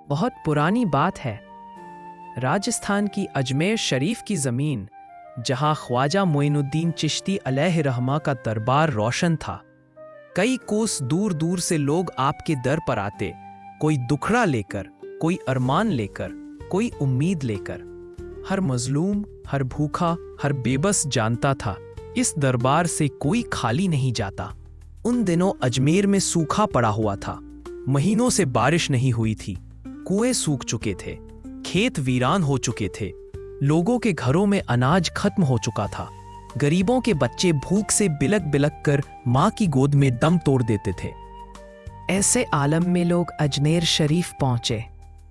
बहुत पुरानी बात है। राजस्थान की अजमेर शरीफ की ज़मीन, जहां ख्वाजा मोइनुद्दीन चिश्ती अलैहि रहमा का दरबार रोशन था। कई कोस दूर दूर से लोग आपके दर पर आते, कोई दुखड़ा लेकर, कोई अरमान लेकर, कोई उम्मीद लेकर। हर मजलूम, हर भूखा, हर बेबस जानता था इस दरबार से कोई खाली नहीं जाता। उन दिनों अजमेर में सूखा पड़ा हुआ था। महीनों से बारिश नहीं हुई थी। कुएं सूख चुके थे, खेत वीरान हो चुके थे, लोगों के घरों में अनाज खत्म हो चुका था। गरीबों के बच्चे भूख से बिलक बिलक कर मां की गोद में दम तोड़ देते थे। ऐसे आलम में लोग अजमेर शरीफ पहुंचे।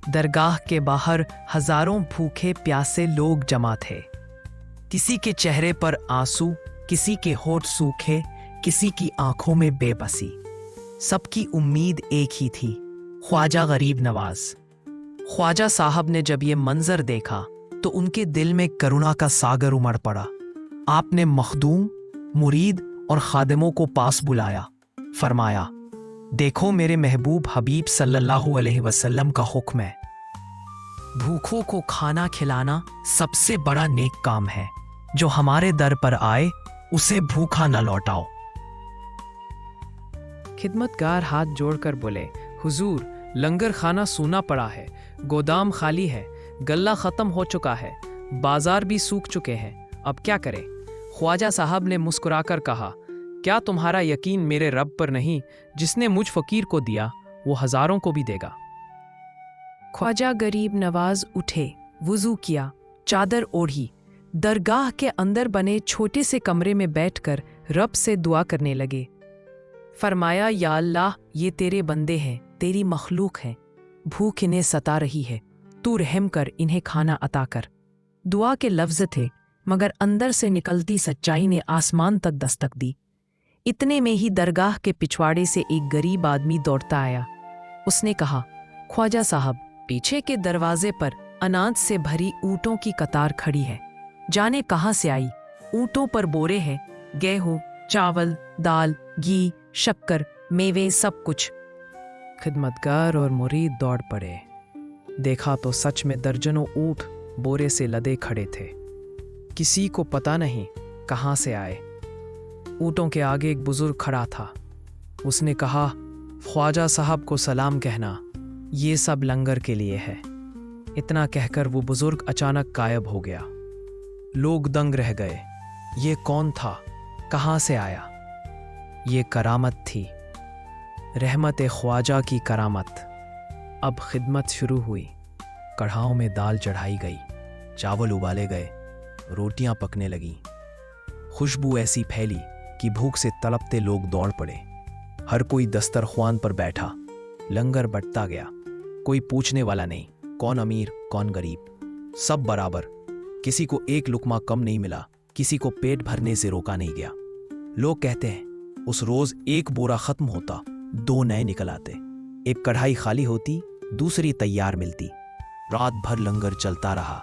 दरगाह के बाहर हजारों भूखे प्यासे लोग जमा थे। किसी के चेहरे पर आंसू, किसी के होठ सूखे, किसी की आंखों में बेबसी। सबकी उम्मीद एक ही थी, ख्वाजा गरीब नवाज। ख्वाजा साहब ने जब ये मंजर देखा तो उनके दिल में करुणा का सागर उमड़ पड़ा। आपने मखदूम, मुरीद और खादिमों को पास बुलाया। फरमाया, देखो मेरे महबूब हबीब सल्लल्लाहु अलैहि वसल्लम का हुक्म है, भूखों को खाना खिलाना सबसे बड़ा नेक काम है। जो हमारे दर पर आए उसे भूखा न लौटाओ। खिदमतगार हाथ जोड़कर बोले, हुजूर, लंगर खाना सूना पड़ा है, गोदाम खाली है, गल्ला खत्म हो चुका है, बाजार भी सूख चुके हैं, अब क्या करें? ख्वाजा साहब ने मुस्कुराकर कहा, क्या तुम्हारा यकीन मेरे रब पर नहीं, जिसने मुझ फकीर को दिया वो हजारों को भी देगा। ख्वाजा गरीब नवाज उठे, वुजू किया, चादर ओढ़ी, दरगाह के अंदर बने छोटे से कमरे में बैठकर रब से दुआ करने लगे। फरमाया, या अल्लाह, ये तेरे बंदे हैं, तेरी मखलूक हैं, भूख इन्हें सता रही है, तू रहम कर, इन्हें खाना अता कर। दुआ के लफ्ज थे, मगर अंदर से निकलती सच्चाई ने आसमान तक दस्तक दी। इतने में ही दरगाह के पिछवाड़े से एक गरीब आदमी दौड़ता आया। उसने कहा, ख्वाजा साहब, पीछे के दरवाजे पर अनाज से भरी ऊँटों की कतार खड़ी है, जाने कहाँ से आई। ऊँटों पर बोरे हैं, गेहूं, चावल, दाल, घी, शक्कर, मेवे, सब कुछ। खिदमतगार और मुरीद दौड़ पड़े। देखा तो सच में दर्जनों ऊँट बोरे से लदे खड़े थे। किसी को पता नहीं कहाँ से आए। ऊँटों के आगे एक बुजुर्ग खड़ा था। उसने कहा, ख्वाजा साहब को सलाम कहना, ये सब लंगर के लिए है। इतना कहकर वो बुजुर्ग अचानक गायब हो गया। लोग दंग रह गए। ये कौन था, कहाँ से आया? ये करामत थी, रहमत ख्वाजा की करामत। अब खिदमत शुरू हुई। कढ़ाओं में दाल चढ़ाई गई, चावल उबाले गए, रोटियां पकने लगीं। खुशबू ऐसी फैली कि भूख से तड़पते लोग दौड़ पड़े। हर कोई दस्तरख्वान पर बैठा। लंगर बंटता गया। कोई पूछने वाला नहीं, कौन अमीर कौन गरीब, सब बराबर। किसी को एक लुकमा कम नहीं मिला, किसी को पेट भरने से रोका नहीं गया। लोग कहते हैं, उस रोज एक बोरा खत्म होता, दो नए निकल आते। एक कढ़ाई खाली होती, दूसरी तैयार मिलती। रात भर लंगर चलता रहा।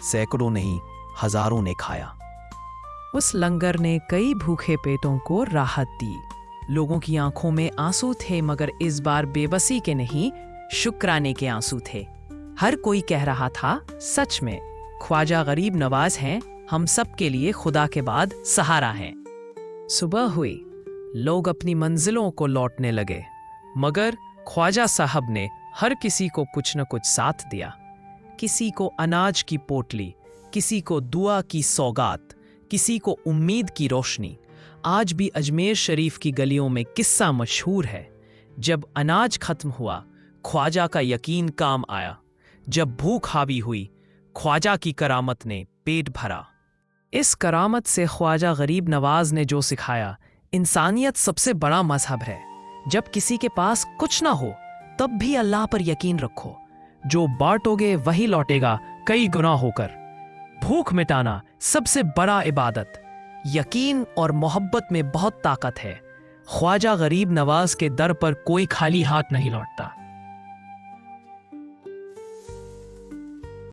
सैकड़ों नहीं, हजारों ने खाया। उस लंगर ने कई भूखे पेटों को राहत दी। लोगों की आंखों में आंसू थे, मगर इस बार बेबसी के नहीं, शुक्राने के आंसू थे। हर कोई कह रहा था, सच में ख्वाजा गरीब नवाज हैं, हम सब के लिए खुदा के बाद सहारा हैं। सुबह हुई, लोग अपनी मंजिलों को लौटने लगे, मगर ख्वाजा साहब ने हर किसी को कुछ न कुछ साथ दिया। किसी को अनाज की पोटली, किसी को दुआ की सौगात, किसी को उम्मीद की रोशनी। आज भी अजमेर शरीफ की गलियों में किस्सा मशहूर है। जब अनाज खत्म हुआ, ख्वाजा का यकीन काम आया। जब भूख हावी हुई, ख्वाजा की करामत ने पेट भरा। इस करामत से ख्वाजा गरीब नवाज ने जो सिखाया, इंसानियत सबसे बड़ा मजहब है। जब किसी के पास कुछ ना हो, तब भी अल्लाह पर यकीन रखो। जो बांटोगे वही लौटेगा कई गुना होकर। भूख मिटाना सबसे बड़ा इबादत। यकीन और मोहब्बत में बहुत ताकत है। ख्वाजा गरीब नवाज के दर पर कोई खाली हाथ नहीं लौटता।